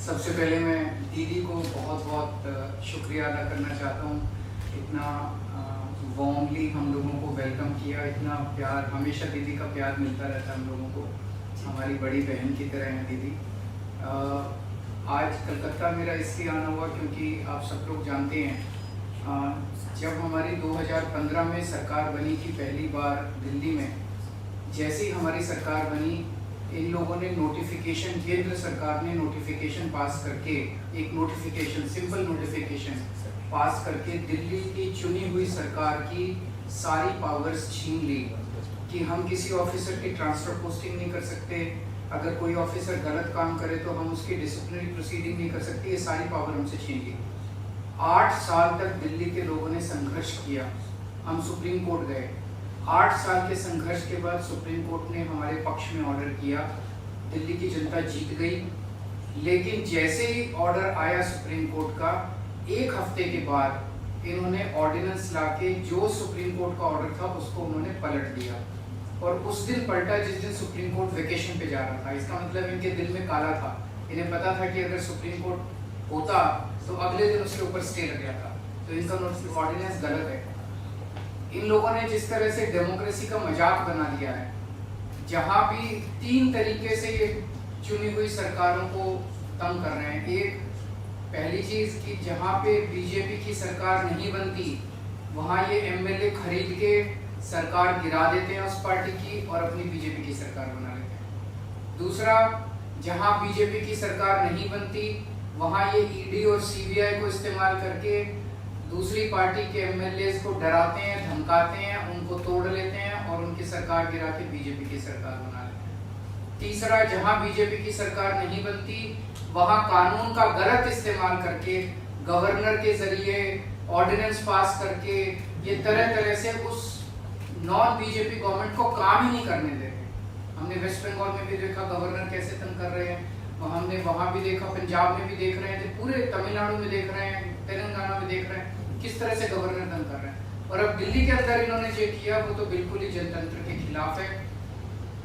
सबसे पहले मैं दीदी को बहुत बहुत शुक्रिया अदा करना चाहता हूँ। इतना वार्मली हम लोगों को वेलकम किया, इतना प्यार, हमेशा दीदी का प्यार मिलता रहता है हम लोगों को, हमारी बड़ी बहन की तरह हैं दीदी। आज कलकत्ता मेरा इसलिए आना हुआ क्योंकि आप सब लोग जानते हैं जब हमारी 2015 में सरकार बनी थी पहली बार दिल्ली में, जैसे ही हमारी सरकार बनी इन लोगों ने नोटिफिकेशन, केंद्र सरकार ने नोटिफिकेशन पास करके, एक नोटिफिकेशन, सिंपल नोटिफिकेशन पास करके दिल्ली की चुनी हुई सरकार की सारी पावर्स छीन ली कि हम किसी ऑफिसर की ट्रांसफ़र पोस्टिंग नहीं कर सकते, अगर कोई ऑफिसर गलत काम करे तो हम उसकी डिसिप्लिनरी प्रोसीडिंग नहीं कर सकते, ये सारी पावर हमसे छीन ली। 8 साल तक दिल्ली के लोगों ने संघर्ष किया, हम सुप्रीम कोर्ट गए। 8 साल के संघर्ष के बाद सुप्रीम कोर्ट ने हमारे पक्ष में ऑर्डर किया, दिल्ली की जनता जीत गई। लेकिन जैसे ही ऑर्डर आया सुप्रीम कोर्ट का, 1 हफ्ते के बाद इन्होंने ऑर्डिनेंस लाके जो सुप्रीम कोर्ट का ऑर्डर था उसको उन्होंने पलट दिया, और उस दिन पलटा जिस दिन सुप्रीम कोर्ट वेकेशन पे जा रहा था। इसका मतलब इनके दिल में काला था, इन्हें पता था कि अगर सुप्रीम कोर्ट होता तो अगले दिन उसके ऊपर स्टे लग गया था, तो इनका ऑर्डिनेंस गलत है। इन लोगों ने जिस तरह से डेमोक्रेसी का मजाक बना दिया है, जहाँ भी 3 तरीके से ये चुनी हुई सरकारों को तंग कर रहे हैं। एक, पहली चीज़ कि जहाँ पे बीजेपी की सरकार नहीं बनती वहाँ ये एमएलए खरीद के सरकार गिरा देते हैं उस पार्टी की और अपनी बीजेपी की सरकार बना लेते हैं। दूसरा, जहाँ बीजेपी की सरकार नहीं बनती वहाँ ये ईडी और सीबीआई को इस्तेमाल करके दूसरी पार्टी के एमएलए को डराते हैं, धमकाते हैं, उनको तोड़ लेते हैं और उनकी सरकार गिरा के बीजेपी की सरकार बना लेते हैं। तीसरा, जहां बीजेपी की सरकार नहीं बनती वहां कानून का गलत इस्तेमाल करके, गवर्नर के जरिए ऑर्डिनेंस पास करके ये तरह तरह से उस नॉन बीजेपी गवर्नमेंट को काम ही नहीं करने देते। हमने वेस्ट बंगाल में भी देखा गवर्नर कैसे तंग कर रहे हैं, हमने वहाँ भी देखा, पंजाब में भी देख रहे थे, पूरे तमिलनाडु में देख रहे हैं, तेलंगाना में देख रहे हैं किस तरह से गवर्नर तंग कर रहे हैं। और अब दिल्ली के अंदर इन्होंने जो किया वो तो बिल्कुल ही जनतंत्र के खिलाफ है।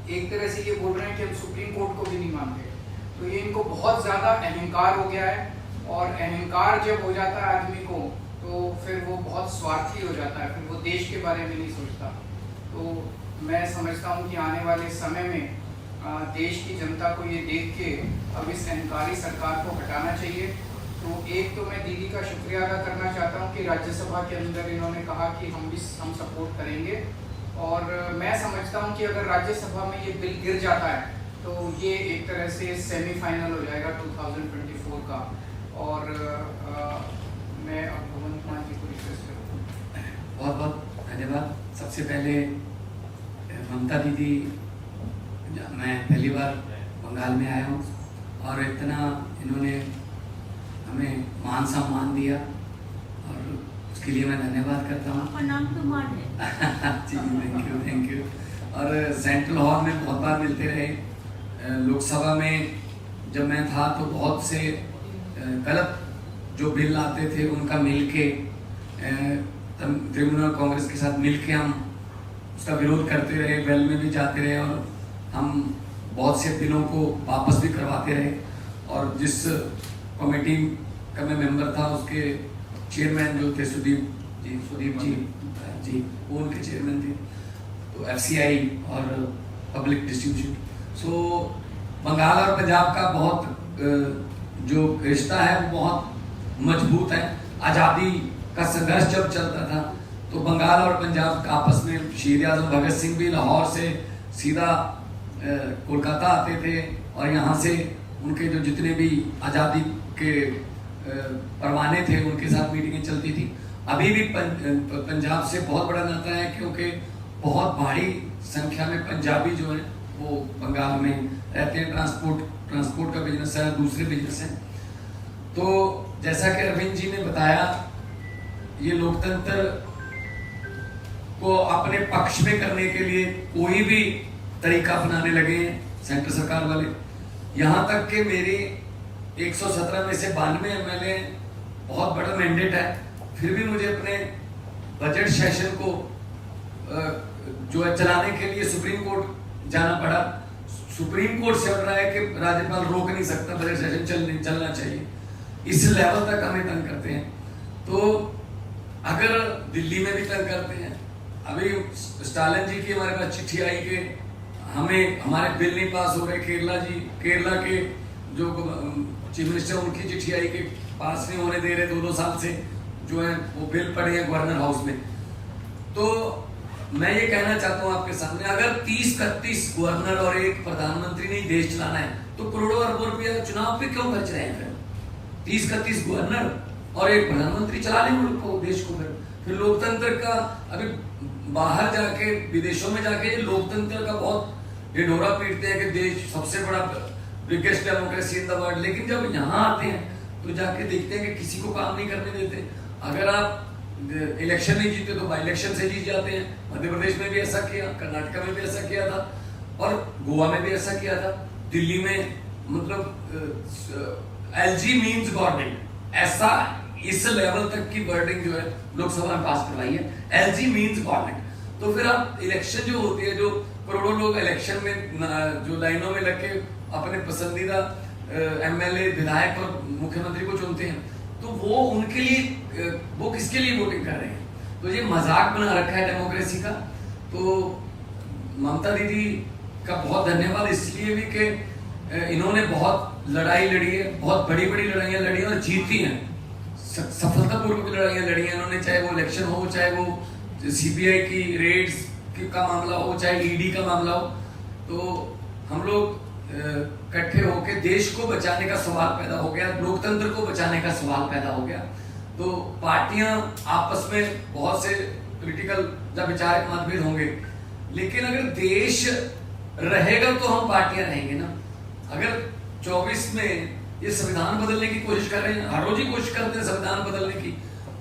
एक तरह से ये बोल रहे हैं कि हम सुप्रीम कोर्ट को भी नहीं मानते, तो ये इनको बहुत ज़्यादा अहंकार हो गया है, और अहंकार जब हो जाता है आदमी को तो फिर वो बहुत स्वार्थी हो जाता है, फिर वो देश के बारे में नहीं सोचता। तो मैं समझता हूँ कि आने वाले समय में देश की जनता को ये देख के अब इस अहंकारी सरकार को हटाना चाहिए। तो एक तो मैं दीदी का शुक्रिया अदा करना चाहता हूँ कि राज्यसभा के अंदर इन्होंने कहा कि हम सपोर्ट करेंगे, और मैं समझता हूँ कि अगर राज्यसभा में ये बिल गिर जाता है तो ये एक तरह से सेमीफाइनल हो जाएगा 2024 का। और मैं अब भवन कुमार जी को रिक्वेस्ट करूँगा। बहुत बहुत धन्यवाद। सबसे पहले ममता दीदी, मैं पहली बार बंगाल में आया हूँ और इतना इन्होंने हमें मान सम्मान दिया और उसके लिए मैं धन्यवाद करता हूँ। आपका नाम तो मान है। जी थैंक यू। और सेंट्रल हॉल में बहुत बार मिलते रहे। लोकसभा में जब मैं था तो बहुत से गलत जो बिल आते थे उनका मिलके तृणमूल कांग्रेस के साथ मिलके हम उसका विरोध करते रहे, वेल में भी जाते रहे और हम बहुत से बिलों को वापस भी करवाते रहे। और जिस कमेटी का मैं मेंबर था उसके चेयरमैन जो थे सुदीप जी वो उनके चेयरमैन थे। तो एफसीआई और पब्लिक डिस्ट्रीब्यूशन, सो बंगाल और पंजाब का बहुत जो रिश्ता है वो बहुत मजबूत है। आज़ादी का संघर्ष जब चलता था तो बंगाल और पंजाब आपस में, शहीद आजम भगत सिंह भी लाहौर से सीधा कोलकाता आते थे और यहाँ से उनके जो जितने भी आज़ादी के परवाने थे उनके साथ मीटिंगें चलती थी। अभी भी पंजाब से बहुत बड़ा नाता है क्योंकि बहुत भारी संख्या में पंजाबी जो है वो बंगाल में रहते हैं। ट्रांसपोर्ट का बिजनेस है, दूसरे बिजनेस हैं। तो जैसा कि अरविंद जी ने बताया, ये लोकतंत्र को अपने पक्ष में करने के लिए कोई भी तरीका अपनाने लगे हैं सेंटर सरकार वाले। यहाँ तक कि मेरे 117 में से 92 एमएलए, बहुत बड़ा मैंडेट है, फिर भी मुझे अपने बजट सेशन को जो है चलाने के लिए सुप्रीम कोर्ट जाना पड़ा। सुप्रीम कोर्ट से उठ रहा है कि राज्यपाल रोक नहीं सकता, बजट सेशन चलना चाहिए, इस लेवल तक हमें तंग करते हैं। तो अगर दिल्ली में भी तंग करते हैं, अभी स्टालिन जी की हमारे पास चिट्ठी आई कि हमें हमारे बिल नहीं पास हो रहे, केरला के जो चीफ मिनिस्टर उनकी चिट्ठी आई कि पास नहीं होने दे रहे 2-2 साल से जो है वो बिल पड़े हैं गवर्नर हाउस में। तो मैं ये कहना चाहता हूँ आपके सामने, अगर 30-31 गवर्नर और एक प्रधानमंत्री ने देश चलाना है तो करोड़ों अरबों रुपया चुनाव पे क्यों खर्च रहे हैं? फिर 30-31 गवर्नर और एक प्रधानमंत्री चला लें मुल्क को, देश को। फिर लोकतंत्र का अभी बाहर जाके विदेशों में जाके लोकतंत्र का बहुत ढिढोरा पीटते हैं कि देश सबसे बड़ा biggest democracy in the world, लेकिन जब यहाँ आते हैं तो जाके देखते हैं कि किसी को काम नहीं करने देते। अगर आप इलेक्शन नहीं जीते तो बाई इलेक्शन से जीत जाते हैं। मध्य प्रदेश में भी ऐसा किया, कर्नाटक में भी ऐसा किया था और गोवा में भी ऐसा किया था। दिल्ली में मतलब एलजी मींस गवर्नमेंट, ऐसा इस लेवल तक की वर्डिंग जो है लोकसभा में पास करवाई है, एलजी मींस गवर्नमेंट। तो फिर आप इलेक्शन जो होती है, जो करोड़ों लोग इलेक्शन में जो लाइनों में लग के अपने पसंदीदा एमएलए, विधायक और मुख्यमंत्री को चुनते हैं, तो वो उनके लिए वो किसके लिए वोटिंग कर रहे हैं? तो ये मजाक बना रखा है डेमोक्रेसी का। तो ममता दीदी का बहुत धन्यवाद इसलिए भी कि इन्होंने बहुत लड़ाई लड़ी है, बहुत बड़ी बड़ी लड़ाइयाँ लड़ी हैं और जीती हैं, सफलतापूर्वक लड़ाइयाँ लड़ी हैं इन्होंने, चाहे वो इलेक्शन हो, चाहे वो सीबीआई की रेड्स का मामला हो, चाहे ईडी का मामला हो। तो हम लोग इकट्ठे होकर देश को बचाने का सवाल पैदा हो गया, लोकतंत्र को बचाने का सवाल पैदा हो गया। तो पार्टियां आपस में बहुत से पॉलिटिकल या विचारक मतभेद होंगे, लेकिन अगर देश रहेगा तो हम पार्टियां रहेंगे ना। अगर 24 में ये संविधान बदलने की कोशिश कर रहे हैं, हर रोज ही कोशिश करते हैं संविधान बदलने की,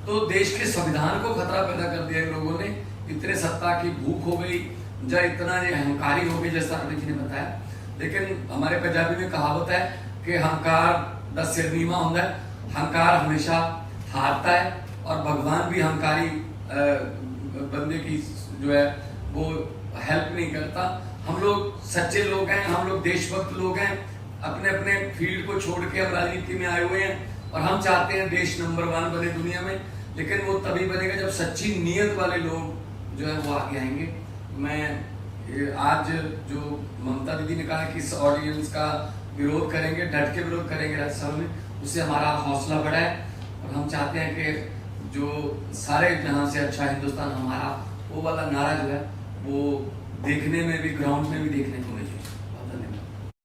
तो देश के संविधान को खतरा पैदा कर दिया इन लोगों ने। इतने सत्ता की भूख हो गई या इतना ये अहंकारी हो गए, जैसा अरविंद जी ने बताया। लेकिन हमारे पंजाबी में कहावत है कि हंकार दा सिर नीवा होता है, हंकार हमेशा हारता है और भगवान भी हंकारी बंदे की जो है वो हेल्प नहीं करता। हम लोग सच्चे लोग हैं, हम लोग देशभक्त लोग हैं, अपने अपने फील्ड को छोड़ के हम राजनीति में आए हुए हैं और हम चाहते हैं देश नंबर 1 बने दुनिया में। लेकिन वो तभी बनेगा जब सच्ची नीयत वाले लोग जो है वो आगे आएंगे। मैं आज जो ममता दीदी ने कहा कि इस ऑर्डिनेंस का विरोध करेंगे, डट के विरोध करेंगे राज्यसभा में, उससे हमारा हौसला बढ़ा है और हम चाहते हैं कि जो सारे जहां से अच्छा हिंदुस्तान हमारा, वो वाला नारा जो है वो देखने में भी, ग्राउंड में भी देखने को मिले।